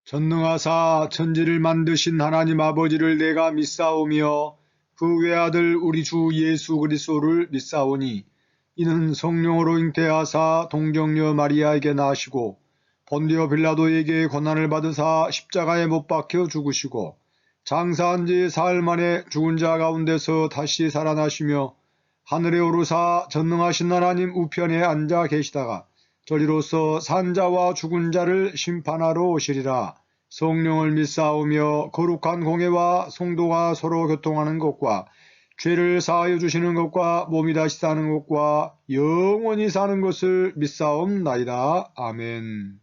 전능하사 천지를 만드신 하나님 아버지를 내가 믿사오며 그 외아들 우리 주 예수 그리스도를 믿사오니 이는 성령으로 잉태하사 동정녀 마리아에게 나시고 본디오 빌라도에게 고난을 받으사 십자가에 못 박혀 죽으시고 장사한 지 사흘 만에 죽은 자 가운데서 다시 살아나시며 하늘에 오르사 전능하신 하나님 우편에 앉아 계시다가 저리로서 산자와 죽은 자를 심판하러 오시리라. 성령을 믿사오며 거룩한 공예와 성도가 서로 교통하는 것과 죄를 사하여 주시는 것과 몸이 다시 사는 것과 영원히 사는 것을 믿사옵나이다. 아멘.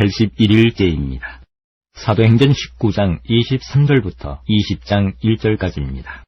(81일째입니다) 사도행전 19장 23절부터 20장 1절까지입니다.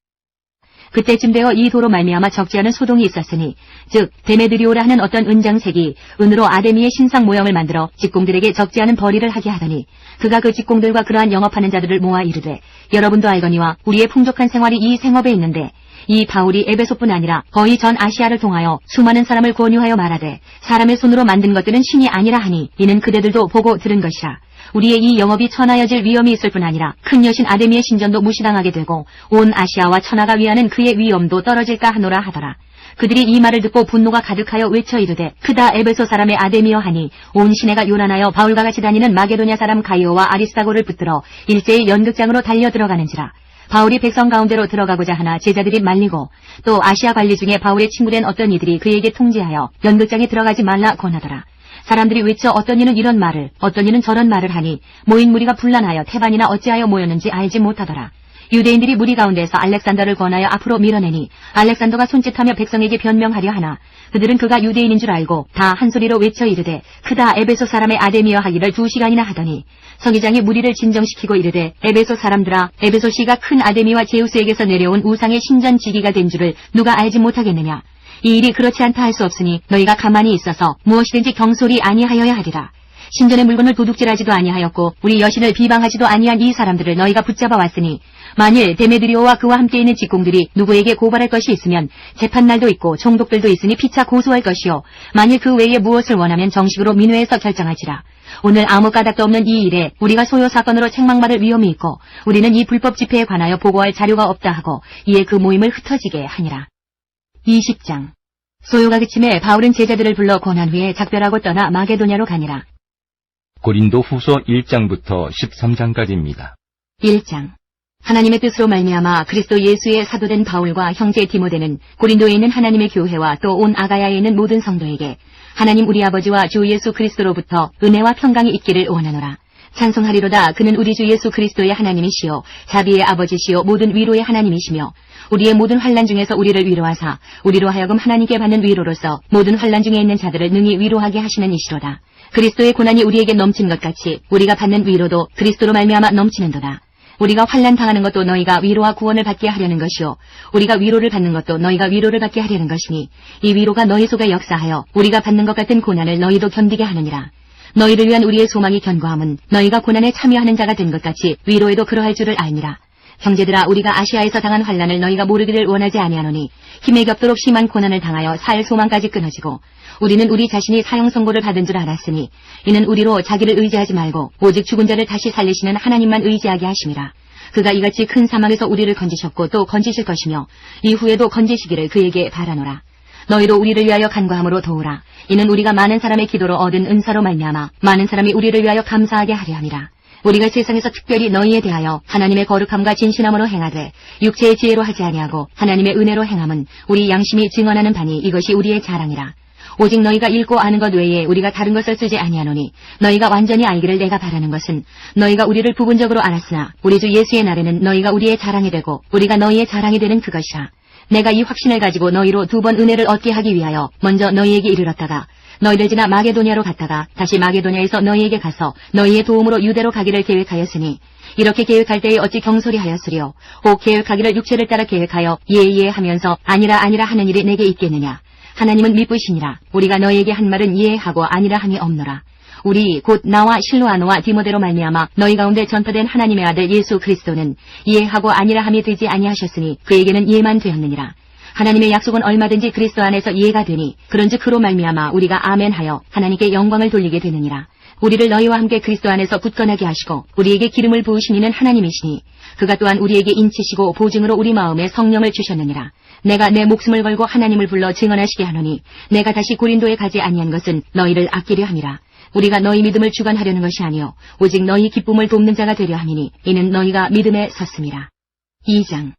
그때쯤 되어 이 도로 말미암아 적지 않은 소동이 있었으니 즉 데메드리오라 하는 어떤 은장색이 은으로 아데미의 신상 모형을 만들어 직공들에게 적지 않은 벌이를 하게 하더니 그가 그 직공들과 그러한 영업하는 자들을 모아 이르되 여러분도 알거니와 우리의 풍족한 생활이 이 생업에 있는데 이 바울이 에베소뿐 아니라 거의 전 아시아를 통하여 수많은 사람을 권유하여 말하되 사람의 손으로 만든 것들은 신이 아니라 하니 이는 그대들도 보고 들은 것이라. 우리의 이 영업이 천하여질 위험이 있을 뿐 아니라 큰 여신 아데미의 신전도 무시당하게 되고 온 아시아와 천하가 위하는 그의 위엄도 떨어질까 하노라 하더라. 그들이 이 말을 듣고 분노가 가득하여 외쳐 이르되 크다 에베소 사람의 아데미여 하니 온 시내가 요란하여 바울과 같이 다니는 마게도냐 사람 가이오와 아리스다고를 붙들어 일제히 연극장으로 달려 들어가는지라. 바울이 백성 가운데로 들어가고자 하나 제자들이 말리고 또 아시아 관리 중에 바울의 친구된 어떤 이들이 그에게 통지하여 연극장에 들어가지 말라 권하더라. 사람들이 외쳐 어떤 이는 이런 말을 어떤 이는 저런 말을 하니 모인 무리가 분란하여 태반이나 어찌하여 모였는지 알지 못하더라. 유대인들이 무리 가운데서 알렉산더를 권하여 앞으로 밀어내니 알렉산더가 손짓하며 백성에게 변명하려 하나 그들은 그가 유대인인 줄 알고 다 한 소리로 외쳐 이르되 크다 에베소 사람의 아데미어 하기를 2시간이나 하더니 서기장이 무리를 진정시키고 이르되 에베소 사람들아 에베소시가 큰 아데미와 제우스에게서 내려온 우상의 신전지기가 된 줄을 누가 알지 못하겠느냐. 이 일이 그렇지 않다 할 수 없으니 너희가 가만히 있어서 무엇이든지 경솔이 아니하여야 하리라. 신전의 물건을 도둑질하지도 아니하였고 우리 여신을 비방하지도 아니한 이 사람들을 너희가 붙잡아 왔으니 만일 데메드리오와 그와 함께 있는 직공들이 누구에게 고발할 것이 있으면 재판날도 있고 총독들도 있으니 피차 고소할 것이요 만일 그 외에 무엇을 원하면 정식으로 민회에서 결정할지라. 오늘 아무 까닭도 없는 이 일에 우리가 소요 사건으로 책망받을 위험이 있고 우리는 이 불법 집회에 관하여 보고할 자료가 없다 하고 이에 그 모임을 흩어지게 하니라. 20장 소요가 그침에 바울은 제자들을 불러 권한 후에 작별하고 떠나 마게도냐로 가니라. 고린도 후서 1장부터 13장까지입니다. 1장 하나님의 뜻으로 말미암아 그리스도 예수의 사도된 바울과 형제 디모데는 고린도에 있는 하나님의 교회와 또 온 아가야에 있는 모든 성도에게 하나님 우리 아버지와 주 예수 그리스도로부터 은혜와 평강이 있기를 원하노라. 찬송하리로다. 그는 우리 주 예수 그리스도의 하나님이시요 자비의 아버지시요 모든 위로의 하나님이시며 우리의 모든 환난 중에서 우리를 위로하사 우리로 하여금 하나님께 받는 위로로서 모든 환난 중에 있는 자들을 능히 위로하게 하시는 이시로다. 그리스도의 고난이 우리에게 넘친 것 같이 우리가 받는 위로도 그리스도로 말미암아 넘치는도다. 우리가 환난 당하는 것도 너희가 위로와 구원을 받게 하려는 것이요 우리가 위로를 받는 것도 너희가 위로를 받게 하려는 것이니 이 위로가 너희 속에 역사하여 우리가 받는 것 같은 고난을 너희도 견디게 하느니라. 너희를 위한 우리의 소망이 견고함은 너희가 고난에 참여하는 자가 된 것 같이 위로에도 그러할 줄을 알니라. 형제들아 우리가 아시아에서 당한 환난을 너희가 모르기를 원하지 아니하노니 힘에 겹도록 심한 고난을 당하여 살 소망까지 끊어지고 우리는 우리 자신이 사형 선고를 받은 줄 알았으니 이는 우리로 자기를 의지하지 말고 오직 죽은 자를 다시 살리시는 하나님만 의지하게 하심이라. 그가 이같이 큰 사막에서 우리를 건지셨고 또 건지실 것이며 이후에도 건지시기를 그에게 바라노라. 너희도 우리를 위하여 간구함으로 도우라. 이는 우리가 많은 사람의 기도로 얻은 은사로 말미암아 많은 사람이 우리를 위하여 감사하게 하려 함이라. 우리가 세상에서 특별히 너희에 대하여 하나님의 거룩함과 진실함으로 행하되 육체의 지혜로 하지 아니하고 하나님의 은혜로 행함은 우리 양심이 증언하는 바니 이것이 우리의 자랑이라. 오직 너희가 읽고 아는 것 외에 우리가 다른 것을 쓰지 아니하노니 너희가 완전히 알기를 내가 바라는 것은 너희가 우리를 부분적으로 알았으나 우리 주 예수의 날에는 너희가 우리의 자랑이 되고 우리가 너희의 자랑이 되는 그것이라. 내가 이 확신을 가지고 너희로 2번 은혜를 얻게 하기 위하여 먼저 너희에게 이르렀다가 너희를 지나 마게도냐로 갔다가 다시 마게도냐에서 너희에게 가서 너희의 도움으로 유대로 가기를 계획하였으니 이렇게 계획할 때에 어찌 경솔히 하였으리요. 혹 계획하기를 육체를 따라 계획하여 예예 하면서 아니라 하는 일이 내게 있겠느냐. 하나님은 미쁘시니라. 우리가 너희에게 한 말은 예하고 아니라 함이 없노라. 우리 곧 나와 실로아노와 디모데로 말미암아 너희 가운데 전파된 하나님의 아들 예수 그리스도는 예하고 아니라 함이 되지 아니하셨으니 그에게는 예만 되었느니라. 하나님의 약속은 얼마든지 그리스도 안에서 예가 되니 그런즉 그로 말미암아 우리가 아멘하여 하나님께 영광을 돌리게 되느니라. 우리를 너희와 함께 그리스도 안에서 굳건하게 하시고 우리에게 기름을 부으신 이는 하나님이시니 그가 또한 우리에게 인치시고 보증으로 우리 마음에 성령을 주셨느니라. 내가 내 목숨을 걸고 하나님을 불러 증언하시게 하노니 내가 다시 고린도에 가지 아니한 것은 너희를 아끼려 함이라. 우리가 너희 믿음을 주관하려는 것이 아니요 오직 너희 기쁨을 돕는 자가 되려 함이니 이는 너희가 믿음에 섰음이라. 2장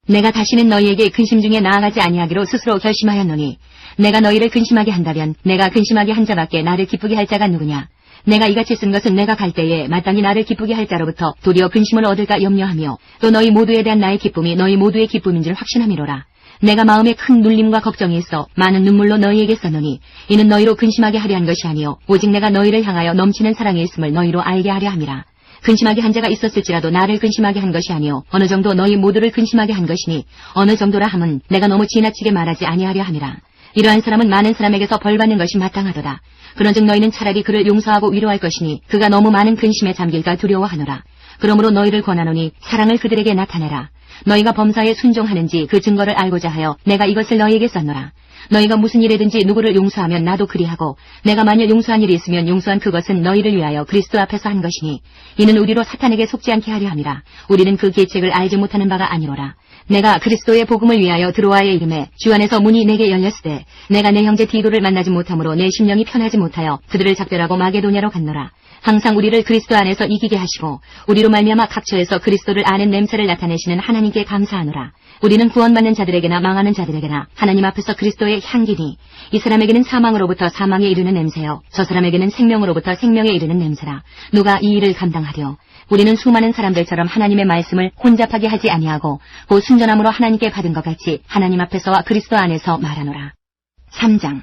내가 다시는 너희에게 근심 중에 나아가지 아니하기로 스스로 결심하였노니 내가 너희를 근심하게 한다면 내가 근심하게 한 자밖에 나를 기쁘게 할 자가 누구냐. 내가 이같이 쓴 것은 내가 갈 때에 마땅히 나를 기쁘게 할 자로부터 도리어 근심을 얻을까 염려하며 또 너희 모두에 대한 나의 기쁨이 너희 모두의 기쁨인 줄 확신함이로라. 내가 마음에 큰 눌림과 걱정이 있어 많은 눈물로 너희에게 썼노니 이는 너희로 근심하게 하려 한 것이 아니요 오직 내가 너희를 향하여 넘치는 사랑이 있음을 너희로 알게 하려 함이라. 근심하게 한 자가 있었을지라도 나를 근심하게 한 것이 아니요 어느 정도 너희 모두를 근심하게 한 것이니 어느 정도라 함은 내가 너무 지나치게 말하지 아니하려 함이라. 이러한 사람은 많은 사람에게서 벌받는 것이 마땅하도다. 그런즉 너희는 차라리 그를 용서하고 위로할 것이니 그가 너무 많은 근심에 잠길까 두려워하노라. 그러므로 너희를 권하노니 사랑을 그들에게 나타내라. 너희가 범사에 순종하는지 그 증거를 알고자 하여 내가 이것을 너희에게 썼노라. 너희가 무슨 일이든지 누구를 용서하면 나도 그리하고 내가 만일 용서한 일이 있으면 용서한 그것은 너희를 위하여 그리스도 앞에서 한 것이니 이는 우리로 사탄에게 속지 않게 하려 함이라. 우리는 그 계책을 알지 못하는 바가 아니로라. 내가 그리스도의 복음을 위하여 드로아의 이름에 주 안에서 문이 내게 열렸으되 내가 내 형제 디도를 만나지 못하므로 내 심령이 편하지 못하여 그들을 작별하고 마게도냐로 갔노라. 항상 우리를 그리스도 안에서 이기게 하시고 우리로 말미암아 각처에서 그리스도를 아는 냄새를 나타내시는 하나님께 감사하노라. 우리는 구원받는 자들에게나 망하는 자들에게나 하나님 앞에서 그리스도의 향기니 이 사람에게는 사망으로부터 사망에 이르는 냄새요 저 사람에게는 생명으로부터 생명에 이르는 냄새라. 누가 이 일을 감당하려? 우리는 수많은 사람들처럼 하나님의 말씀을 혼잡하게 하지 아니하고 곧 순전함으로 하나님께 받은 것 같이 하나님 앞에서와 그리스도 안에서 말하노라. 3장.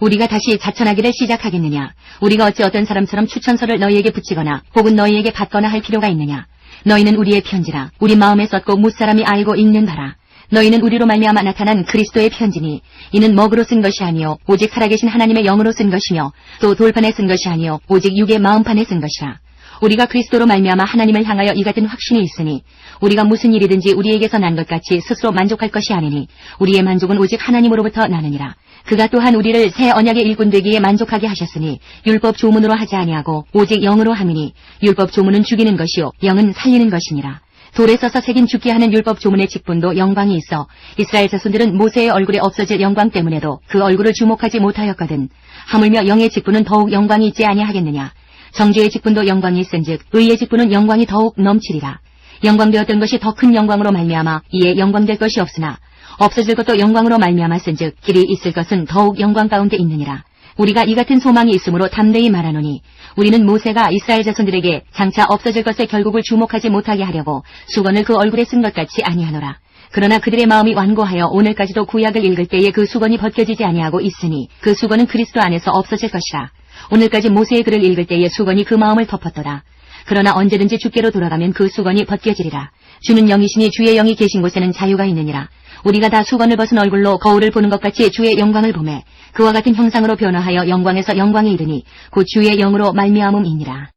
우리가 다시 자천하기를 시작하겠느냐? 우리가 어찌 어떤 사람처럼 추천서를 너희에게 붙이거나 혹은 너희에게 받거나 할 필요가 있느냐? 너희는 우리의 편지라 우리 마음에 썼고 무사람이 알고 읽는 바라. 너희는 우리로 말미암아 나타난 그리스도의 편지니 이는 먹으로 쓴 것이 아니요 오직 살아계신 하나님의 영으로 쓴 것이며 또 돌판에 쓴 것이 아니요 오직 육의 마음판에 쓴 것이라. 우리가 그리스도로 말미암아 하나님을 향하여 이 같은 확신이 있으니 우리가 무슨 일이든지 우리에게서 난 것 같이 스스로 만족할 것이 아니니 우리의 만족은 오직 하나님으로부터 나느니라. 그가 또한 우리를 새 언약의 일꾼 되기에 만족하게 하셨으니 율법 조문으로 하지 아니하고 오직 영으로 함이니 율법 조문은 죽이는 것이요 영은 살리는 것이니라. 돌에 써서 새긴 죽게 하는 율법 조문의 직분도 영광이 있어 이스라엘 자손들은 모세의 얼굴에 없어질 영광 때문에도 그 얼굴을 주목하지 못하였거든. 하물며 영의 직분은 더욱 영광이 있지 아니하겠느냐. 정죄의 직분도 영광이 있은즉 의의 직분은 영광이 더욱 넘치리라. 영광되었던 것이 더 큰 영광으로 말미암아 이에 영광될 것이 없으나 없어질 것도 영광으로 말미암았은즉 길이 있을 것은 더욱 영광 가운데 있느니라. 우리가 이 같은 소망이 있으므로 담대히 말하노니 우리는 모세가 이스라엘 자손들에게 장차 없어질 것의 결국을 주목하지 못하게 하려고 수건을 그 얼굴에 쓴 것 같이 아니하노라. 그러나 그들의 마음이 완고하여 오늘까지도 구약을 읽을 때에 그 수건이 벗겨지지 아니하고 있으니 그 수건은 그리스도 안에서 없어질 것이라. 오늘까지 모세의 글을 읽을 때에 수건이 그 마음을 덮었더라. 그러나 언제든지 주께로 돌아가면 그 수건이 벗겨지리라. 주는 영이시니 주의 영이 계신 곳에는 자유가 있느니라. 우리가 다 수건을 벗은 얼굴로 거울을 보는 것 같이 주의 영광을 보매 그와 같은 형상으로 변화하여 영광에서 영광에 이르니 곧 주의 영으로 말미암음이니라.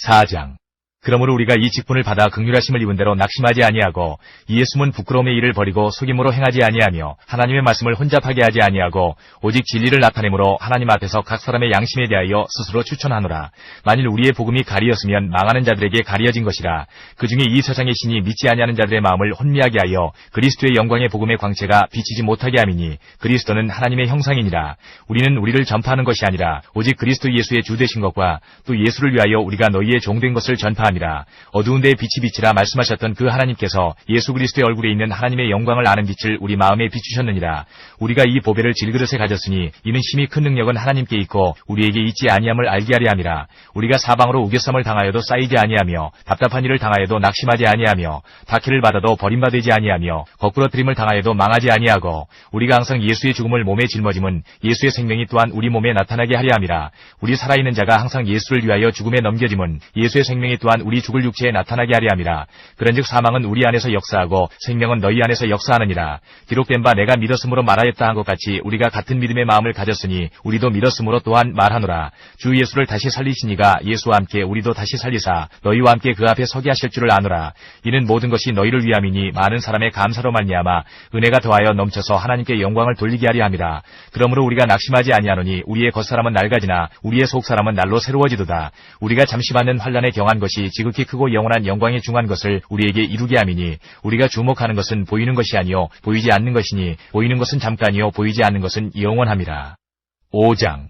4장. 그러므로 우리가 이 직분을 받아 긍휼하심을 입은 대로 낙심하지 아니하고 이에 숨은 부끄러움의 일을 버리고 속임으로 행하지 아니하며 하나님의 말씀을 혼잡하게 하지 아니하고 오직 진리를 나타내므로 하나님 앞에서 각 사람의 양심에 대하여 스스로 추천하노라. 만일 우리의 복음이 가리었으면 망하는 자들에게 가리어진 것이라. 그 중에 이 세상의 신이 믿지 아니하는 자들의 마음을 혼미하게 하여 그리스도의 영광의 복음의 광채가 비치지 못하게 함이니 그리스도는 하나님의 형상이니라. 우리는 우리를 전파하는 것이 아니라 오직 그리스도 예수의 주 되신 것과 또 예수를 위하여 우리가 너희의 종된 것을 전파함이라. 어두운 데에 빛이 비치라 말씀하셨던 그 하나님께서 예수 그리스도의 얼굴에 있는 하나님의 영광을 아는 빛을 우리 마음에 비추셨느니라. 우리가 이 보배를 질그릇에 가졌으니 이는 심히 큰 능력은 하나님께 있고 우리에게 있지 아니함을 알게 하려 함이라. 우리가 사방으로 우겨쌈을 당하여도 쌓이지 아니하며 답답한 일을 당하여도 낙심하지 아니하며 박해를 받아도 버림받지 아니하며 거꾸러뜨림을 당하여도 망하지 아니하고 우리가 항상 예수의 죽음을 몸에 짊어짐은 예수의 생명이 또한 우리 몸에 나타나게 하려 함이라. 우리 살아있는 자가 항상 예수를 위하여 죽음에 넘겨짐은 예수의 생명이 또한 우리 죽을 육체에 나타나게 하려 함이라. 그런즉 사망은 우리 안에서 역사하고 생명은 너희 안에서 역사하느니라. 기록된 바 내가 믿었으므로 말하였다 한 것 같이 우리가 같은 믿음의 마음을 가졌으니 우리도 믿었으므로 또한 말하노라. 주 예수를 다시 살리시니가 예수와 함께 우리도 다시 살리사 너희와 함께 그 앞에 서게 하실 줄을 아노라. 이는 모든 것이 너희를 위함이니 많은 사람의 감사로 말미암아 은혜가 더하여 넘쳐서 하나님께 영광을 돌리게 하려 함이라. 그러므로 우리가 낙심하지 아니하노니 우리의 겉사람은 낡아지나 우리의 속사람은 날로 새로워지도다. 우리가 잠시 받는 환난에 경한 것이 지극히 크고 영원한 영광에 중한 것을 우리에게 이루게 함이니 우리가 주목하는 것은 보이는 것이 아니요 보이지 않는 것이니 보이는 것은 잠깐이요 보이지 않는 것은 영원함이라. 5장.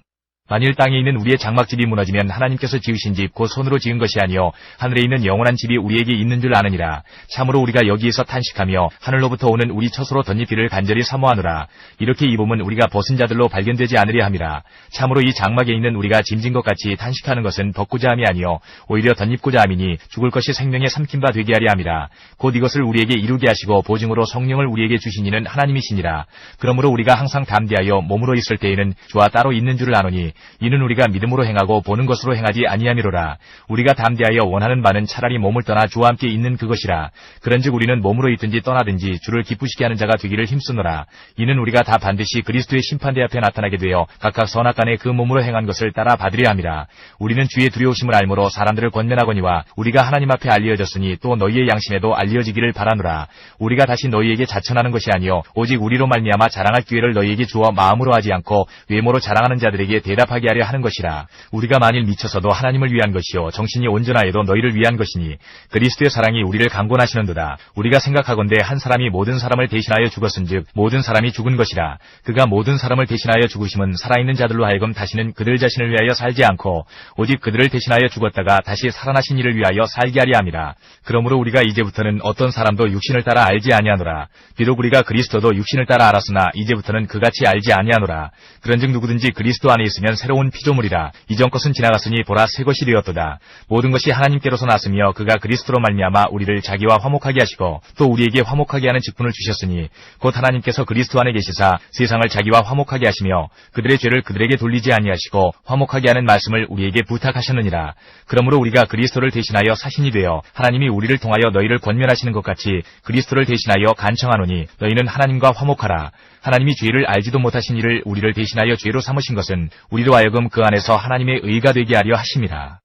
만일 땅에 있는 우리의 장막집이 무너지면 하나님께서 지으신 집 곧 손으로 지은 것이 아니요 하늘에 있는 영원한 집이 우리에게 있는 줄 아느니라. 참으로 우리가 여기에서 탄식하며 하늘로부터 오는 우리 처소로 덧입기를 간절히 사모하노라. 이렇게 입음은 우리가 벗은 자들로 발견되지 않으려 함이라. 참으로 이 장막에 있는 우리가 짐진 것 같이 탄식하는 것은 벗고자 함이 아니요 오히려 덧입고자 함이니 죽을 것이 생명에 삼킨 바 되게 하려 함이라. 곧 이것을 우리에게 이루게 하시고 보증으로 성령을 우리에게 주신 이는 하나님이시니라. 그러므로 우리가 항상 담대하여 몸으로 있을 때에는 주와 따로 있는 줄을 아노니 이는 우리가 믿음으로 행하고 보는 것으로 행하지 아니함이로라. 우리가 담대하여 원하는 바는 차라리 몸을 떠나 주와 함께 있는 그것이라. 그런즉 우리는 몸으로 있든지 떠나든지 주를 기쁘시게 하는 자가 되기를 힘쓰노라. 이는 우리가 다 반드시 그리스도의 심판대 앞에 나타나게 되어 각각 선악간에 그 몸으로 행한 것을 따라 받으려 함이라. 우리는 주의 두려우심을 알므로 사람들을 권면하거니와 우리가 하나님 앞에 알려졌으니 또 너희의 양심에도 알려지기를 바라노라. 우리가 다시 너희에게 자천하는 것이 아니요 오직 우리로 말미암아 자랑할 기회를 너희에게 주어 마음으로 하지 않고 외모로 자랑하는 자들에게 대답하게 하려 하는 것이라. 우리가 만일 미쳐서도 하나님을 위한 것이요 정신이 온전하여도 너희를 위한 것이니 그리스도의 사랑이 우리를 강권하시는도다. 우리가 생각하건대 한 사람이 모든 사람을 대신하여 죽었은즉 모든 사람이 죽은 것이라. 그가 모든 사람을 대신하여 죽으심은 살아있는 자들로 하여금 다시는 그들 자신을 위하여 살지 않고 오직 그들을 대신하여 죽었다가 다시 살아나신 이를 위하여 살게 하려 함이라. 그러므로 우리가 이제부터는 어떤 사람도 육신을 따라 알지 아니하노라. 비록 우리가 그리스도도 육신을 따라 알았으나 이제부터는 그같이 알지 아니하노라. 그런즉 누구든지 그리스도 안에 있으면 새로운 피조물이라. 이전 것은 지나갔으니 보라 새 것이 되었도다. 모든 것이 하나님께로서 났으며 그가 그리스도로 말미암아 우리를 자기와 화목하게 하시고 또 우리에게 화목하게 하는 직분을 주셨으니 곧 하나님께서 그리스도 안에 계시사 세상을 자기와 화목하게 하시며 그들의 죄를 그들에게 돌리지 아니하시고 화목하게 하는 말씀을 우리에게 부탁하셨느니라. 그러므로 우리가 그리스도를 대신하여 사신이 되어 하나님이 우리를 통하여 너희를 권면하시는 것 같이 그리스도를 대신하여 간청하노니 너희는 하나님과 화목하라. 하나님이 죄를 알지도 못하신 이를 우리를 대신하여 죄로 삼으신 것은 우리로 하여금 그 안에서 하나님의 의가 되게 하려 하심이라.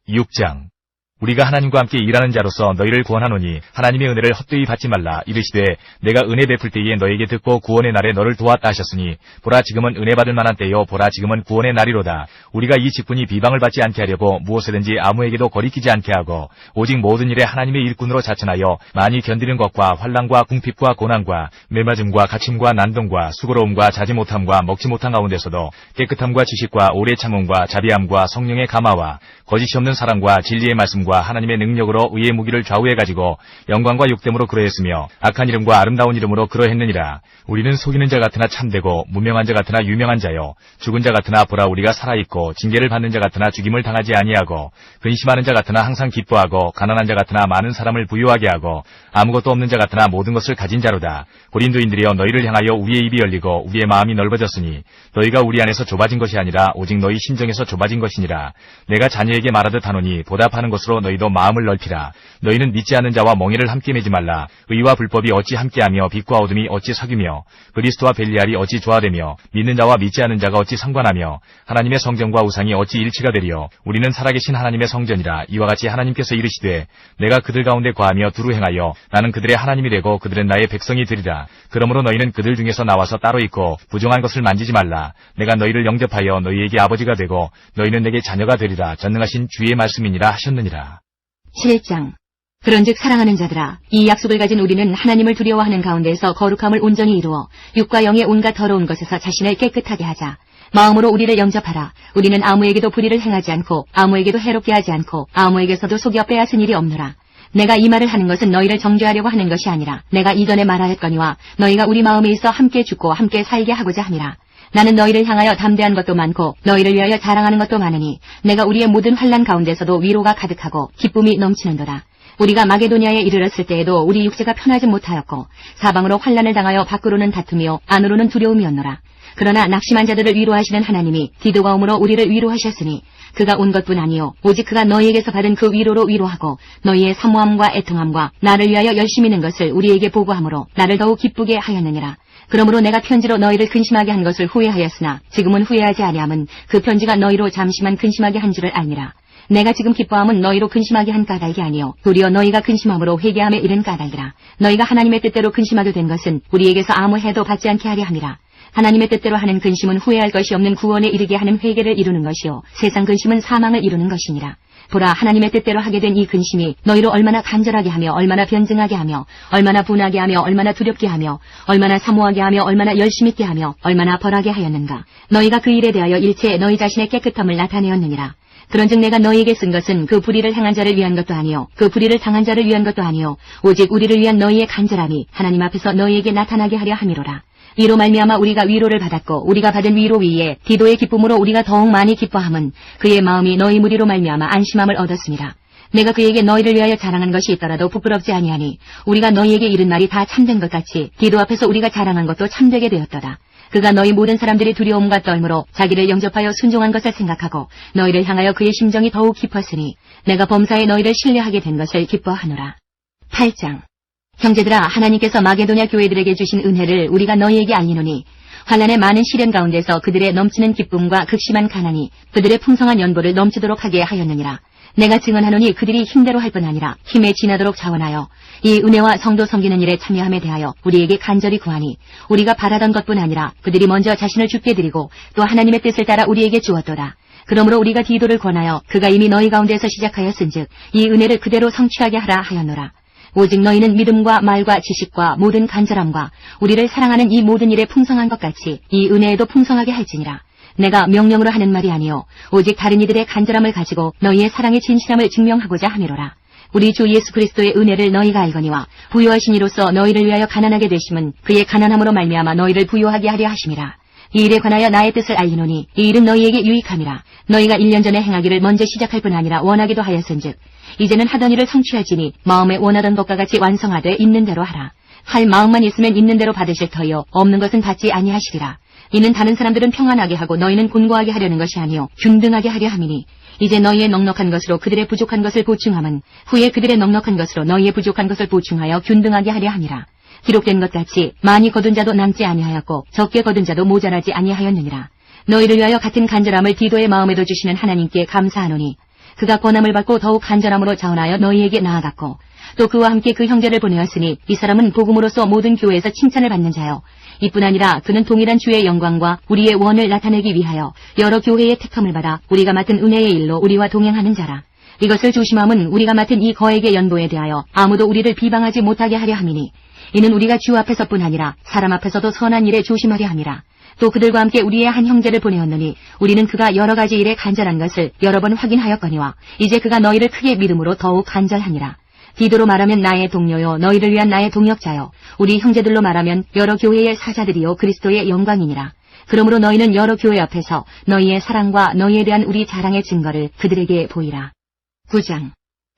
6장. 우리가 하나님과 함께 일하는 자로서 너희를 구원하노니 하나님의 은혜를 헛되이 받지 말라. 이르시되 내가 은혜 베풀 때에 너에게 듣고 구원의 날에 너를 도왔다 하셨으니 보라 지금은 은혜 받을 만한 때요 보라 지금은 구원의 날이로다. 우리가 이 직분이 비방을 받지 않게 하려고 무엇이든지 아무에게도 거리끼지 않게 하고 오직 모든 일에 하나님의 일꾼으로 자천하여 많이 견디는 것과 환난과 궁핍과 고난과 매맞음과 갇힘과 난동과 수고로움과 자지 못함과 먹지 못한 가운데서도 깨끗함과 지식과 오래 참음과 자비함과 성령의 감화와 거짓이 없는 사랑과 진리의 말씀과 하나님의 능력으로 의의 무기를 좌우해가지고 영광과 욕됨으로 그러했으며 악한 이름과 아름다운 이름으로 그러했느니라. 우리는 속이는 자 같으나 참되고 무명한 자 같으나 유명한 자요 죽은 자 같으나 보라 우리가 살아있고 징계를 받는 자 같으나 죽임을 당하지 아니하고 근심하는 자 같으나 항상 기뻐하고 가난한 자 같으나 많은 사람을 부유하게 하고 아무것도 없는 자 같으나 모든 것을 가진 자로다. 고린도인들이여 너희를 향하여 우리의 입이 열리고 우리의 마음이 넓어졌으니 너희가 우리 안에서 좁아진 것이 아니라 오직 너희 심정에서 좁아진 것이니라. 내가 자녀에게 말하듯 하노니 보답하는 것으로 너희도 마음을 넓히라. 너희는 믿지 않는 자와 멍에를 함께 매지 말라. 의와 불법이 어찌 함께하며 빛과 어둠이 어찌 사귀며 그리스도와 벨리알이 어찌 조화되며 믿는 자와 믿지 않는 자가 어찌 상관하며 하나님의 성전과 우상이 어찌 일치가 되리요. 우리는 살아계신 하나님의 성전이라. 이와 같이 하나님께서 이르시되 내가 그들 가운데 거하며 두루 행하여 나는 그들의 하나님이 되고 그들은 나의 백성이 되리라. 그러므로 너희는 그들 중에서 나와서 따로 있고 부정한 것을 만지지 말라. 내가 너희를 영접하여 너희에게 아버지가 되고 너희는 내게 자녀가 되리라. 전능하신 주의 말씀이니라 하셨느니라. 7장. 그런즉 사랑하는 자들아 이 약속을 가진 우리는 하나님을 두려워하는 가운데에서 거룩함을 온전히 이루어 육과 영의 온갖 더러운 것에서 자신을 깨끗하게 하자. 마음으로 우리를 영접하라. 우리는 아무에게도 불의를 행하지 않고 아무에게도 해롭게 하지 않고 아무에게서도 속여 빼앗은 일이 없노라. 내가 이 말을 하는 것은 너희를 정죄하려고 하는 것이 아니라 내가 이전에 말하였거니와 너희가 우리 마음에 있어 함께 죽고 함께 살게 하고자 함이라. 나는 너희를 향하여 담대한 것도 많고 너희를 위하여 자랑하는 것도 많으니 내가 우리의 모든 환난 가운데서도 위로가 가득하고 기쁨이 넘치는도다. 우리가 마게도냐에 이르렀을 때에도 우리 육체가 편하지 못하였고 사방으로 환난을 당하여 밖으로는 다툼이요 안으로는 두려움이었노라. 그러나 낙심한 자들을 위로하시는 하나님이 디도가 오므로 우리를 위로하셨으니 그가 온 것뿐 아니요 오직 그가 너희에게서 받은 그 위로로 위로하고 너희의 사모함과 애통함과 나를 위하여 열심히 는 것을 우리에게 보고하므로 나를 더욱 기쁘게 하였느니라. 그러므로 내가 편지로 너희를 근심하게 한 것을 후회하였으나 지금은 후회하지 아니함은 그 편지가 너희로 잠시만 근심하게 한 줄을 알니라. 내가 지금 기뻐함은 너희로 근심하게 한 까닭이 아니요 도리어 너희가 근심함으로 회개함에 이른 까닭이라. 너희가 하나님의 뜻대로 근심하게 된 것은 우리에게서 아무 해도 받지 않게 하려 함이라. 하나님의 뜻대로 하는 근심은 후회할 것이 없는 구원에 이르게 하는 회개를 이루는 것이요 세상 근심은 사망을 이루는 것이니라. 보라 하나님의 뜻대로 하게 된 이 근심이 너희로 얼마나 간절하게 하며 얼마나 변증하게 하며 얼마나 분하게 하며 얼마나 두렵게 하며 얼마나 사모하게 하며 얼마나 열심 있게 하며 얼마나 벌하게 하였는가. 너희가 그 일에 대하여 일체 너희 자신의 깨끗함을 나타내었느니라. 그런즉 내가 너희에게 쓴 것은 그 불의를 행한 자를 위한 것도 아니요 그 불의를 당한 자를 위한 것도 아니요 오직 우리를 위한 너희의 간절함이 하나님 앞에서 너희에게 나타나게 하려 함이로라. 이로 말미암아 우리가 위로를 받았고 우리가 받은 위로 위에 디도의 기쁨으로 우리가 더욱 많이 기뻐함은 그의 마음이 너희 무리로 말미암아 안심함을 얻었습니다. 내가 그에게 너희를 위하여 자랑한 것이 있더라도 부끄럽지 아니하니 우리가 너희에게 이른 말이 다 참된 것 같이 기도 앞에서 우리가 자랑한 것도 참되게 되었도다. 그가 너희 모든 사람들이 두려움과 떨므로 자기를 영접하여 순종한 것을 생각하고 너희를 향하여 그의 심정이 더욱 깊었으니 내가 범사에 너희를 신뢰하게 된 것을 기뻐하노라. 8장. 형제들아, 하나님께서 마게도냐 교회들에게 주신 은혜를 우리가 너희에게 알리노니 환난의 많은 시련 가운데서 그들의 넘치는 기쁨과 극심한 가난이 그들의 풍성한 연보를 넘치도록 하게 하였느니라. 내가 증언하노니 그들이 힘대로 할 뿐 아니라 힘에 지나도록 자원하여 이 은혜와 성도 섬기는 일에 참여함에 대하여 우리에게 간절히 구하니 우리가 바라던 것뿐 아니라 그들이 먼저 자신을 주께 드리고 또 하나님의 뜻을 따라 우리에게 주었도다. 그러므로 우리가 디도를 권하여 그가 이미 너희 가운데서 시작하였은즉 이 은혜를 그대로 성취하게 하라 하였노라. 오직 너희는 믿음과 말과 지식과 모든 간절함과 우리를 사랑하는 이 모든 일에 풍성한 것 같이 이 은혜에도 풍성하게 할지니라. 내가 명령으로 하는 말이 아니요 오직 다른 이들의 간절함을 가지고 너희의 사랑의 진실함을 증명하고자 함이로라. 우리 주 예수 그리스도의 은혜를 너희가 알거니와 부요하신 이로써 너희를 위하여 가난하게 되심은 그의 가난함으로 말미암아 너희를 부요하게 하려 하심이라. 이 일에 관하여 나의 뜻을 알리노니 이 일은 너희에게 유익함이라. 너희가 1년 전에 행하기를 먼저 시작할 뿐 아니라 원하기도 하였은즉 이제는 하던 일을 성취할지니 마음에 원하던 것과 같이 완성하되 있는 대로 하라. 할 마음만 있으면 있는 대로 받으실 터이요 없는 것은 받지 아니하시리라. 이는 다른 사람들은 평안하게 하고 너희는 곤고하게 하려는 것이 아니요 균등하게 하려 함이니 이제 너희의 넉넉한 것으로 그들의 부족한 것을 보충함은 후에 그들의 넉넉한 것으로 너희의 부족한 것을 보충하여 균등하게 하려 함이라. 기록된 것 같이 많이 거둔 자도 남지 아니하였고 적게 거둔 자도 모자라지 아니하였느니라. 너희를 위하여 같은 간절함을 디도의 마음에도 주시는 하나님께 감사하노니 그가 권함을 받고 더욱 간절함으로 자원하여 너희에게 나아갔고 또 그와 함께 그 형제를 보내었으니 이 사람은 복음으로서 모든 교회에서 칭찬을 받는 자요 이뿐 아니라 그는 동일한 주의 영광과 우리의 원을 나타내기 위하여 여러 교회의 택함을 받아 우리가 맡은 은혜의 일로 우리와 동행하는 자라. 이것을 조심함은 우리가 맡은 이 거액의 연보에 대하여 아무도 우리를 비방하지 못하게 하려 함이니 이는 우리가 주 앞에서뿐 아니라 사람 앞에서도 선한 일에 조심하려 함이라. 또 그들과 함께 우리의 한 형제를 보내었느니 우리는 그가 여러 가지 일에 간절한 것을 여러 번 확인하였거니와 이제 그가 너희를 크게 믿음으로 더욱 간절하니라. 디도로 말하면 나의 동료요 너희를 위한 나의 동역자요 우리 형제들로 말하면 여러 교회의 사자들이요 그리스도의 영광이니라. 그러므로 너희는 여러 교회 앞에서 너희의 사랑과 너희에 대한 우리 자랑의 증거를 그들에게 보이라. 9장.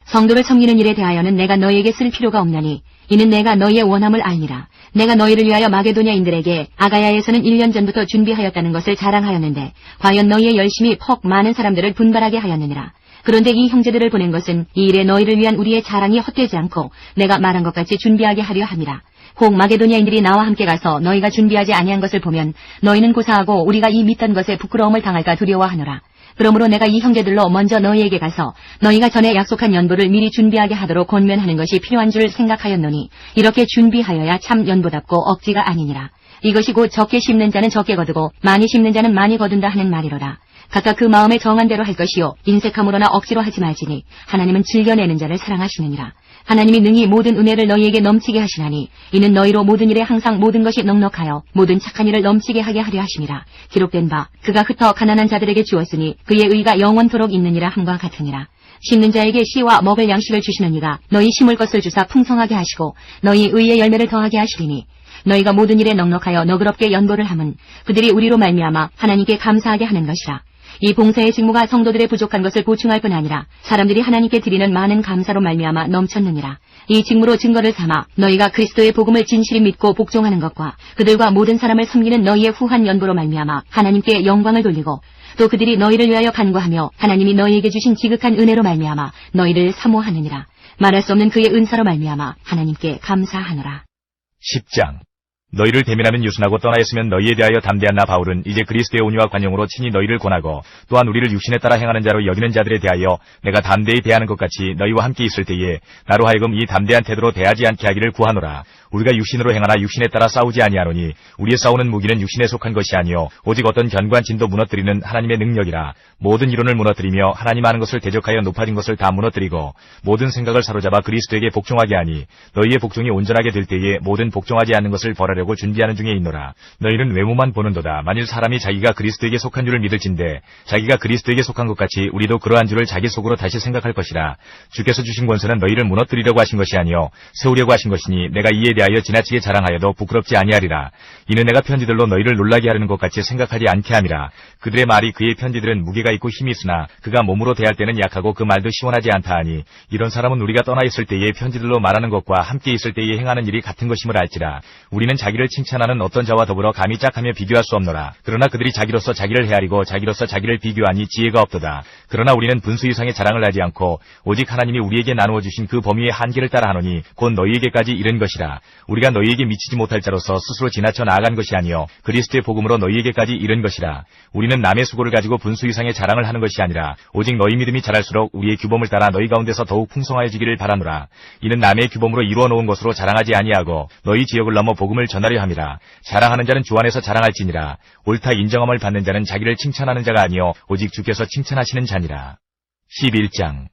성도를 섬기는 일에 대하여는 내가 너희에게 쓸 필요가 없나니 이는 내가 너희의 원함을 알니라. 내가 너희를 위하여 마게도냐인들에게 아가야에서는 1년 전부터 준비하였다는 것을 자랑하였는데 과연 너희의 열심이 퍽 많은 사람들을 분발하게 하였느니라. 그런데 이 형제들을 보낸 것은 이 일에 너희를 위한 우리의 자랑이 헛되지 않고 내가 말한 것 같이 준비하게 하려 함이라. 혹 마게도냐인들이 나와 함께 가서 너희가 준비하지 아니한 것을 보면 너희는 고사하고 우리가 이 믿던 것에 부끄러움을 당할까 두려워하노라. 그러므로 내가 이 형제들로 먼저 너희에게 가서 너희가 전에 약속한 연보를 미리 준비하게 하도록 권면하는 것이 필요한 줄 생각하였노니 이렇게 준비하여야 참 연보답고 억지가 아니니라. 이것이 곧 적게 심는 자는 적게 거두고 많이 심는 자는 많이 거둔다 하는 말이로라. 각각 그 마음에 정한 대로 할 것이요 인색함으로나 억지로 하지 말지니 하나님은 즐겨내는 자를 사랑하시느니라. 하나님이 능히 모든 은혜를 너희에게 넘치게 하시나니 이는 너희로 모든 일에 항상 모든 것이 넉넉하여 모든 착한 일을 넘치게 하게 하려 하심이라. 기록된 바 그가 흩어 가난한 자들에게 주었으니 그의 의가 영원토록 있느니라 함과 같으니라. 심는 자에게 씨와 먹을 양식을 주시는 이가 너희 심을 것을 주사 풍성하게 하시고 너희 의의 열매를 더하게 하시리니 너희가 모든 일에 넉넉하여 너그럽게 연보를 함은 그들이 우리로 말미암아 하나님께 감사하게 하는 것이라. 이 봉사의 직무가 성도들의 부족한 것을 보충할 뿐 아니라 사람들이 하나님께 드리는 많은 감사로 말미암아 넘쳤느니라. 이 직무로 증거를 삼아 너희가 그리스도의 복음을 진실히 믿고 복종하는 것과 그들과 모든 사람을 섬기는 너희의 후한 연보로 말미암아 하나님께 영광을 돌리고 또 그들이 너희를 위하여 간구하며 하나님이 너희에게 주신 지극한 은혜로 말미암아 너희를 사모하느니라. 말할 수 없는 그의 은사로 말미암아 하나님께 감사하노라. 10장. 너희를 대면하면 유순하고 떠나였으면 너희에 대하여 담대한 나 바울은 이제 그리스도의 온유와 관용으로 친히 너희를 권하고 또한 우리를 육신에 따라 행하는 자로 여기는 자들에 대하여 내가 담대히 대하는 것 같이 너희와 함께 있을 때에 나로 하여금 이 담대한 태도로 대하지 않게 하기를 구하노라. 우리가 육신으로 행하나 육신에 따라 싸우지 아니하노니 우리의 싸우는 무기는 육신에 속한 것이 아니요 오직 어떤 견고한 진도 무너뜨리는 하나님의 능력이라. 모든 이론을 무너뜨리며 하나님 하는 것을 대적하여 높아진 것을 다 무너뜨리고 모든 생각을 사로잡아 그리스도에게 복종하게 하니 너희의 복종이 온전하게 될 때에 모든 복종하지 않는 것을 벌하려고 준비하는 중에 있노라. 너희는 외모만 보는도다. 만일 사람이 자기가 그리스도에게 속한 줄을 믿을진대 자기가 그리스도에게 속한 것 같이 우리도 그러한 줄을 자기 속으로 다시 생각할 것이라. 주께서 주신 권세는 너희를 무너뜨리려고 하신 것이 아니요 세우려고 하신 것이니 내가 이에 위하여 지나치게 자랑하여도 부끄럽지 아니하리라. 이는 내가 편지들로 너희를 놀라게 하려는 것 같이 생각하지 않게 함이라. 그들의 말이 그의 편지들은 무게가 있고 힘이 있으나 그가 몸으로 대할 때는 약하고 그 말도 시원하지 않다 하니 이런 사람은 우리가 떠나 있을 때의 편지들로 말하는 것과 함께 있을 때에 행하는 일이 같은 것임을 알지라. 우리는 자기를 칭찬하는 어떤 자와 더불어 감히 짝하며 비교할 수 없노라. 그러나 그들이 자기로서 자기를 헤아리고 자기로서 자기를 비교하니 지혜가 없도다. 그러나 우리는 분수 이상의 자랑을 하지 않고 오직 하나님이 우리에게 나누어 주신 그 범위의 한계를 따라 하노니 곧 너희에게까지 이른 것이라. 우리가 너희에게 미치지 못할 자로서 스스로 지나쳐 나아간 것이 아니요 그리스도의 복음으로 너희에게까지 이른 것이라. 우리는 남의 수고를 가지고 분수 이상의 자랑을 하는 것이 아니라 오직 너희 믿음이 자랄수록 우리의 규범을 따라 너희 가운데서 더욱 풍성하여지기를 바라노라. 이는 남의 규범으로 이루어 놓은 것으로 자랑하지 아니하고 너희 지역을 넘어 복음을 전하려 함이라. 자랑하는 자는 주 안에서 자랑할지니라. 옳다 인정함을 받는 자는 자기를 칭찬하는 자가 아니요 오직 주께서 칭찬하시는 자니라. 11장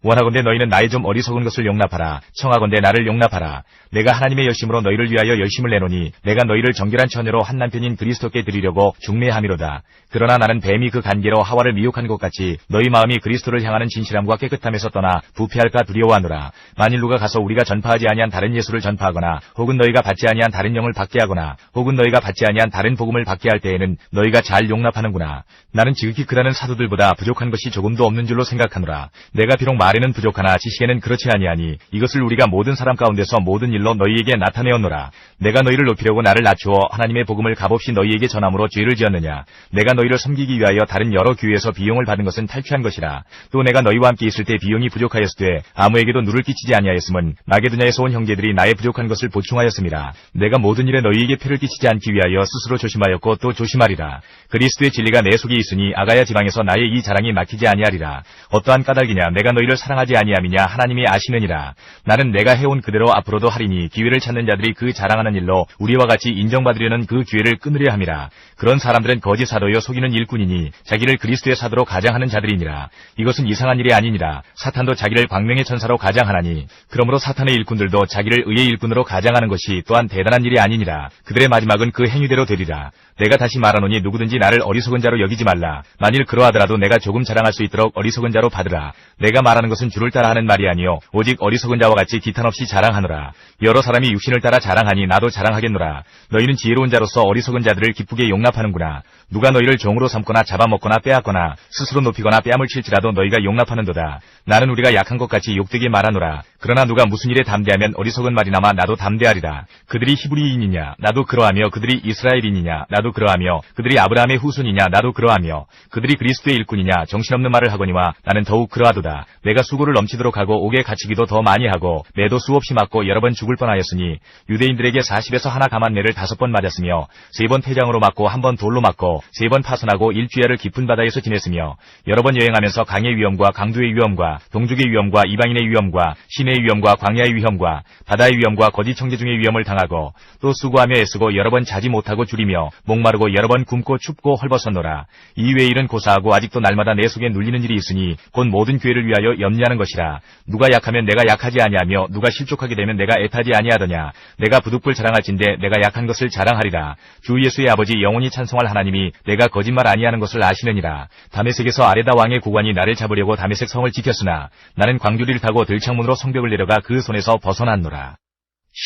원하건대 너희는 나의 좀 어리석은 것을 용납하라. 청하건대 나를 용납하라. 내가 하나님의 열심으로 너희를 위하여 열심을 내노니 내가 너희를 정결한 처녀로 한 남편인 그리스도께 드리려고 중매함이로다. 그러나 나는 뱀이 그 간계로 하와를 미혹한 것 같이 너희 마음이 그리스도를 향하는 진실함과 깨끗함에서 떠나 부패할까 두려워하노라. 만일 누가 가서 우리가 전파하지 아니한 다른 예수를 전파하거나 혹은 너희가 받지 아니한 다른 영을 받게 하거나 혹은 너희가 받지 아니한 다른 복음을 받게 할 때에는 너희가 잘 용납하는구나. 나는 지극히 그라는 사도들보다 부족한 것이 조금도 없는 줄로 생각하노라. 내가 비록 말에는 부족하나 지식에는 그렇지 아니하니 이것을 우리가 모든 사람 가운데서 모든 일로 너희에게 나타내었노라. 내가 너희를 높이려고 나를 낮추어 하나님의 복음을 값없이 너희에게 전함으로 죄를 지었느냐. 내가 너희를 섬기기 위하여 다른 여러 교회에서 비용을 받은 것은 탈취한 것이라. 또 내가 너희와 함께 있을 때 비용이 부족하였으되 아무에게도 누를 끼치지 아니하였음은 마게도냐에서 온 형제들이 나의 부족한 것을 보충하였음이라. 내가 모든 일에 너희에게 피를 끼치지 않기 위하여 스스로 조심하였고 또 조심하리라. 그리스도의 진리가 내 속에 있으니 아가야 지방에서 나의 이 자랑이 막히지 아니하리라. 어떠한 까닭이냐 내가 너희를 사랑하지 아니함이냐 하나님이 아시느니라. 나는 내가 해온 그대로 앞으로도 하리니 기회를 찾는 자들이 그 자랑하는 일로 우리와 같이 인정받으려는 그 기회를 끊으려 함이라. 그런 사람들은 거짓 사도여 속이는 일꾼이니 자기를 그리스도의 사도로 가장하는 자들이니라. 이것은 이상한 일이 아니니라. 사탄도 자기를 광명의 천사로 가장하나니 그러므로 사탄의 일꾼들도 자기를 의의 일꾼으로 가장하는 것이 또한 대단한 일이 아니니라. 그들의 마지막은 그 행위대로 되리라. 내가 다시 말하노니 누구든지 나를 어리석은 자로 여기지 말라. 만일 그러하더라도 내가 조금 자랑할 수 있도록 어리석은 자로 받으라. 내가 말하는 것은 주를 따라 하는 말이 아니요 오직 어리석은 자와 같이 기탄 없이 자랑하노라. 여러 사람이 육신을 따라 자랑하니 나도 자랑하겠노라. 너희는 지혜로운 자로서 어리석은 자들을 기쁘게 용납하는구나. 누가 너희를 종으로 삼거나 잡아먹거나 빼앗거나 스스로 높이거나 뺨을 칠지라도 너희가 용납하는도다. 나는 우리가 약한 것 같이 욕되게 말하노라. 그러나 누가 무슨 일에 담대하면 어리석은 말이나마 나도 담대하리라. 그들이 히브리인이냐 나도 그러하며 그들이 이스라엘인이냐 나도 그러하며 그들이 아브라함의 후손이냐 나도 그러하며 그들이 그리스도의 일꾼이냐 정신없는 말을 하거니와 나는 더욱 그러하도다. 내가 수고를 넘치도록 하고 옥에 갇히기도 더 많이 하고 매도 수없이 맞고 여러 번 죽을 뻔하였으니 유대인들에게 40에서 하나 감한 매를 5번 맞았으며 3번 태장으로 맞고 1번 돌로 맞고 3번 파선하고 일주야를 깊은 바다에서 지냈으며 여러 번 여행하면서 강의 위험과 강도의 위험과 동족의 위험과 이방인의 위험과 시내의 위험과 광야의 위험과 바다의 위험과 거짓 청지중의 위험을 당하고 또 수고하며 애쓰고 여러 번 자지 못하고 줄이며 목마르고 여러 번 굶고 춥고 헐벗었노라. 이외의 일은 고사하고 아직도 날마다 내 속에 눌리는 일이 있으니 곧 모든 교회를 위하여 염려하는 것이라. 누가 약하면 내가 약하지 아니하며 누가 실족하게 되면 내가 애타지 아니하더냐. 내가 부득불 자랑할진대 내가 약한 것을 자랑하리라. 주 예수의 아버지 영원히 찬송할 하나님이 내가 거짓말 아니하는 것을 아시느니라. 다메섹에서 아레다 왕의 고관이 나를 잡으려고 다메섹 성을 지켰으나 나는 광주리를 타고 들창문으로 성벽을 내려가 그 손에서 벗어났노라.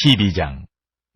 12장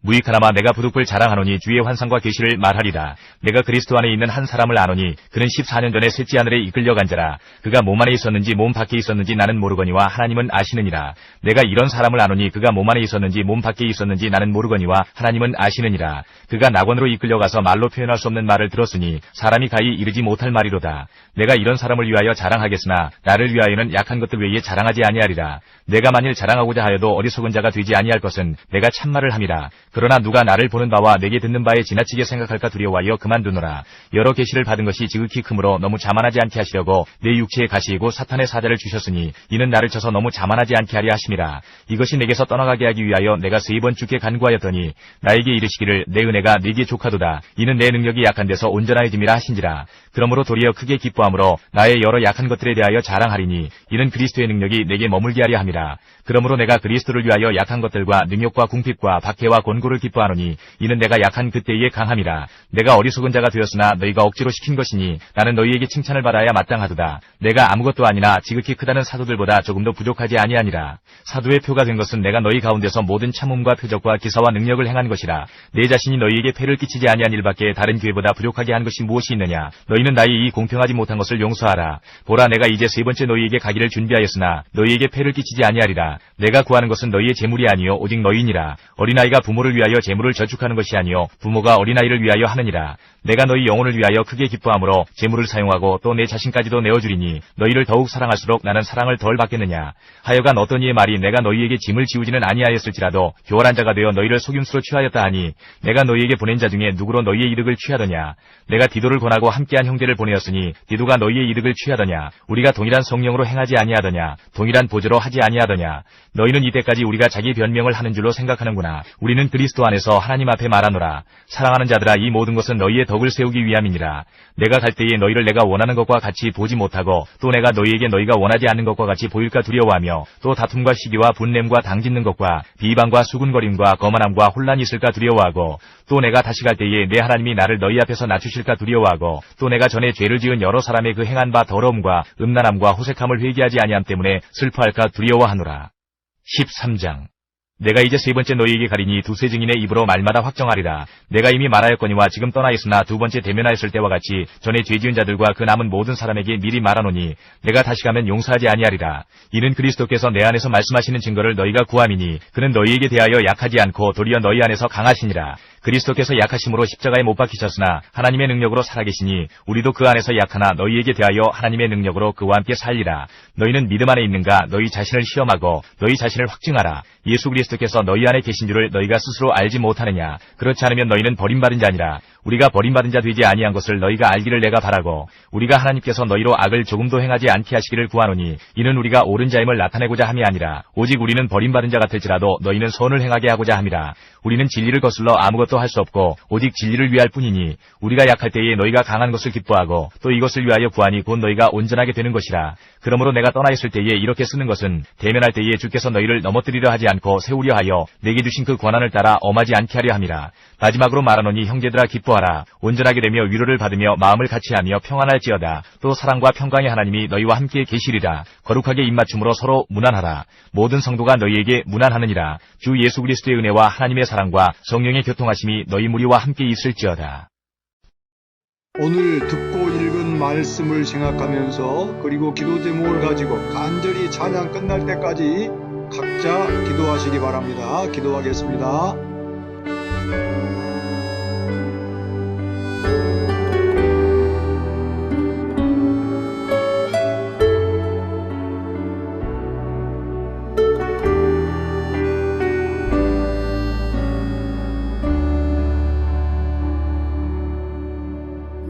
무익하나마 내가 부득불 자랑하노니 주의 환상과 계시를 말하리라. 내가 그리스도 안에 있는 한 사람을 아노니 그는 14년 전에 셋째 하늘에 이끌려간 자라. 그가 몸 안에 있었는지 몸 밖에 있었는지 나는 모르거니와 하나님은 아시느니라. 내가 이런 사람을 아노니 그가 몸 안에 있었는지 몸 밖에 있었는지 나는 모르거니와 하나님은 아시느니라. 그가 낙원으로 이끌려가서 말로 표현할 수 없는 말을 들었으니 사람이 가히 이르지 못할 말이로다. 내가 이런 사람을 위하여 자랑하겠으나 나를 위하여는 약한 것들 외에 자랑하지 아니하리라. 내가 만일 자랑하고자 하여도 어리석은 자가 되지 아니할 것은 내가 참말을 함이라. 그러나 누가 나를 보는 바와 내게 듣는 바에 지나치게 생각할까 두려워하여 그만두노라. 여러 계시를 받은 것이 지극히 크므로 너무 자만하지 않게 하시려고 내 육체에 가시이고 사탄의 사자를 주셨으니 이는 나를 쳐서 너무 자만하지 않게 하려 하심이라. 이것이 내게서 떠나가게 하기 위하여 내가 3번 주께 간구하였더니 나에게 이르시기를 내 은혜가 네게 족하도다. 이는 내 능력이 약한 데서 온전하여짐이라 하신지라. 그러므로 도리어 크게 기뻐함으로 나의 여러 약한 것들에 대하여 자랑하리니 이는 그리스도의 능력이 내게 머물게 하려 함이라. 그러므로 내가 그리스도를 위하여 약한 것들과 능욕과 궁핍과 박해와 곤 권고를 기뻐하노니 이는 내가 약한 그때의 강함이라. 내가 어리석은 자가 되었으나 너희가 억지로 시킨 것이니 나는 너희에게 칭찬을 받아야 마땅하도다. 내가 아무것도 아니나 지극히 크다는 사도들보다 조금도 부족하지 아니하니라. 사도의 표가 된 것은 내가 너희 가운데서 모든 참음과 표적과 기사와 능력을 행한 것이라. 내 자신이 너희에게 폐를 끼치지 아니한 일밖에 다른 교회보다 부족하게 한 것이 무엇이 있느냐. 너희는 나의 이 공평하지 못한 것을 용서하라. 보라, 내가 이제 세 번째 너희에게 가기를 준비하였으나 너희에게 폐를 끼치지 아니하리라. 내가 구하는 것은 너희의 재물이 아니요 오직 너희니라. 어린아이가 부모를 위하여 재물을 저축하는 것이 아니요 부모가 어린아이를 위하여 하느니라. 내가 너희 영혼을 위하여 크게 기뻐함으로 재물을 사용하고 또 내 자신까지도 내어주리니 너희를 더욱 사랑할수록 나는 사랑을 덜 받겠느냐. 하여간 어떤 이의 말이 내가 너희에게 짐을 지우지는 아니하였을지라도 교활한 자가 되어 너희를 속임수로 취하였다 하니 내가 너희에게 보낸 자 중에 누구로 너희의 이득을 취하더냐. 내가 디도를 권하고 함께한 형제를 보내었으니 디도가 너희의 이득을 취하더냐. 우리가 동일한 성령으로 행하지 아니하더냐. 동일한 보조로 하지 아니하더냐. 너희는 이때까지 우리가 자기 변명을 하는 줄로 생각하는구나. 우리는 그리스도 안에서 하나님 앞에 말하노라. 사랑하는 자들아, 이 모든 것은 너희의 덕을 세우기 위함이니라. 내가 갈 때에 너희를 내가 원하는 것과 같이 보지 못하고 또 내가 너희에게 너희가 원하지 않는 것과 같이 보일까 두려워하며 또 다툼과 시기와 분냄과 당짓는 것과 비방과 수군거림과 거만함과 혼란이 있을까 두려워하고 또 내가 다시 갈 때에 내 하나님이 나를 너희 앞에서 낮추실까 두려워하고 또 내가 전에 죄를 지은 여러 사람의 그 행한 바 더러움과 음란함과 호색함을 회개하지 아니함 때문에 슬퍼할까 두려워하노라. 13장. 내가 이제 세 번째 너희에게 가리니 두세 증인의 입으로 말마다 확정하리라. 내가 이미 말하였거니와 지금 떠나 있으나 두 번째 대면하였을 때와 같이 전에 죄 지은 자들과 그 남은 모든 사람에게 미리 말하노니 내가 다시 가면 용서하지 아니하리라. 이는 그리스도께서 내 안에서 말씀하시는 증거를 너희가 구함이니 그는 너희에게 대하여 약하지 않고 도리어 너희 안에서 강하시니라. 그리스도께서 약하심으로 십자가에 못 박히셨으나 하나님의 능력으로 살아계시니 우리도 그 안에서 약하나 너희에게 대하여 하나님의 능력으로 그와 함께 살리라. 너희는 믿음 안에 있는가? 너희 자신을 시험하고 너희 자신을 확증하라. 예수 그리스도께서 너희 안에 계신 줄을 너희가 스스로 알지 못하느냐? 그렇지 않으면 너희는 버림받은 자니라. 우리가 버림받은 자 되지 아니한 것을 너희가 알기를 내가 바라고 우리가 하나님께서 너희로 악을 조금도 행하지 않게 하시기를 구하노니 이는 우리가 옳은 자임을 나타내고자 함이 아니라 오직 우리는 버림받은 자 같을지라도 너희는 선을 행하게 하고자 함이라. 우리는 진리를 거슬러 아무것도 할 수 없고 오직 진리를 위할 뿐이니 우리가 약할 때에 너희가 강한 것을 기뻐하고 또 이것을 위하여 구하니 곧 너희가 온전하게 되는 것이라. 그러므로 내가 떠나 있을 때에 이렇게 쓰는 것은 대면할 때에 주께서 너희를 넘어뜨리려 하지 않고 세우려 하여 내게 주신 그 권한을 따라 엄하지 않게 하려 함이라. 마지막으로 말하노니 형제들아 기뻐하라. 온전하게 되며 위로를 받으며 마음을 같이하며 평안할지어다. 또 사랑과 평강의 하나님이 너희와 함께 계시리라. 거룩하게 입맞춤으로 서로 문안하라. 모든 성도가 너희에게 문안하느니라. 주 예수 그리스도의 은혜와 하나님의 사랑과 성령의 교통하심이 너희 무리와 함께 있을지어다. 오늘 듣고 읽은 말씀을 생각하면서 그리고 기도 제목을 가지고 간절히 찬양 끝날 때까지 각자 기도하시기 바랍니다. 기도하겠습니다.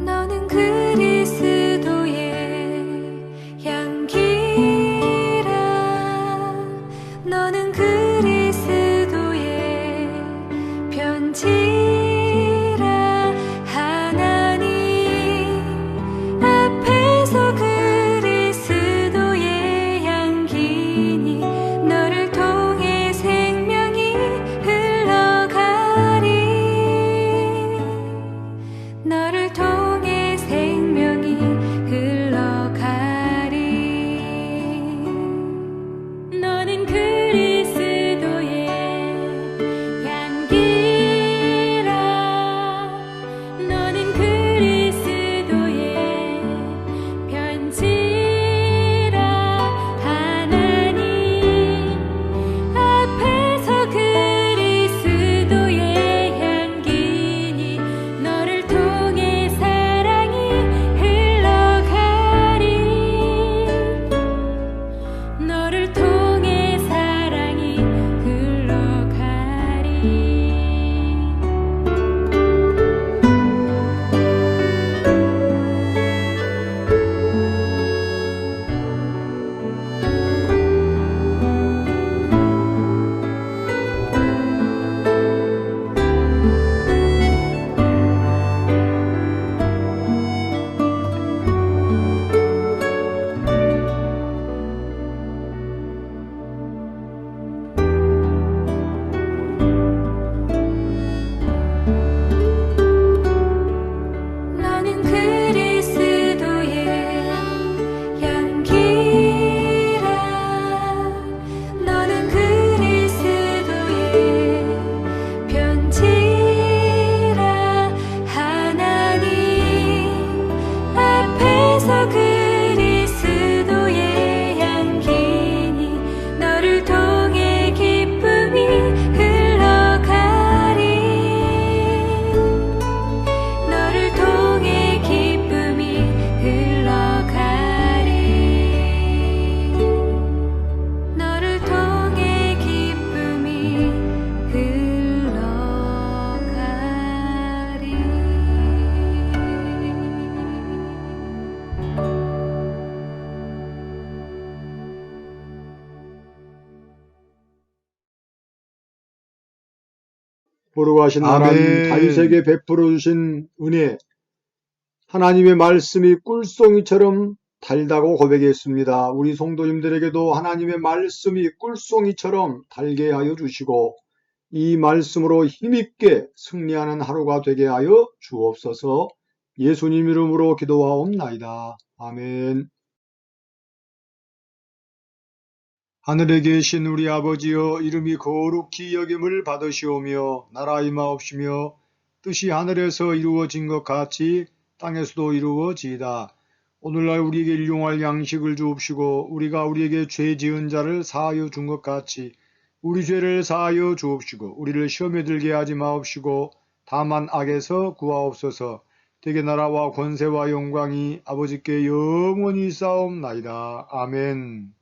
너는 그리스도의 향기라. 너는 그리스도의 편지 거룩하신 하나님 다윗에게 베풀어 주신 은혜, 하나님의 말씀이 꿀송이처럼 달다고 고백했습니다. 우리 성도님들에게도 하나님의 말씀이 꿀송이처럼 달게 하여 주시고 이 말씀으로 힘있게 승리하는 하루가 되게 하여 주옵소서. 예수님 이름으로 기도하옵나이다. 아멘. 하늘에 계신 우리 아버지여, 이름이 거룩히 여김을 받으시오며 나라 임하옵시며 뜻이 하늘에서 이루어진 것 같이 땅에서도 이루어지이다. 오늘날 우리에게 일용할 양식을 주옵시고 우리가 우리에게 죄 지은 자를 사하여 준 것 같이 우리 죄를 사하여 주옵시고 우리를 시험에 들게 하지 마옵시고 다만 악에서 구하옵소서. 대개 나라와 권세와 영광이 아버지께 영원히 있사옵나이다. 아멘.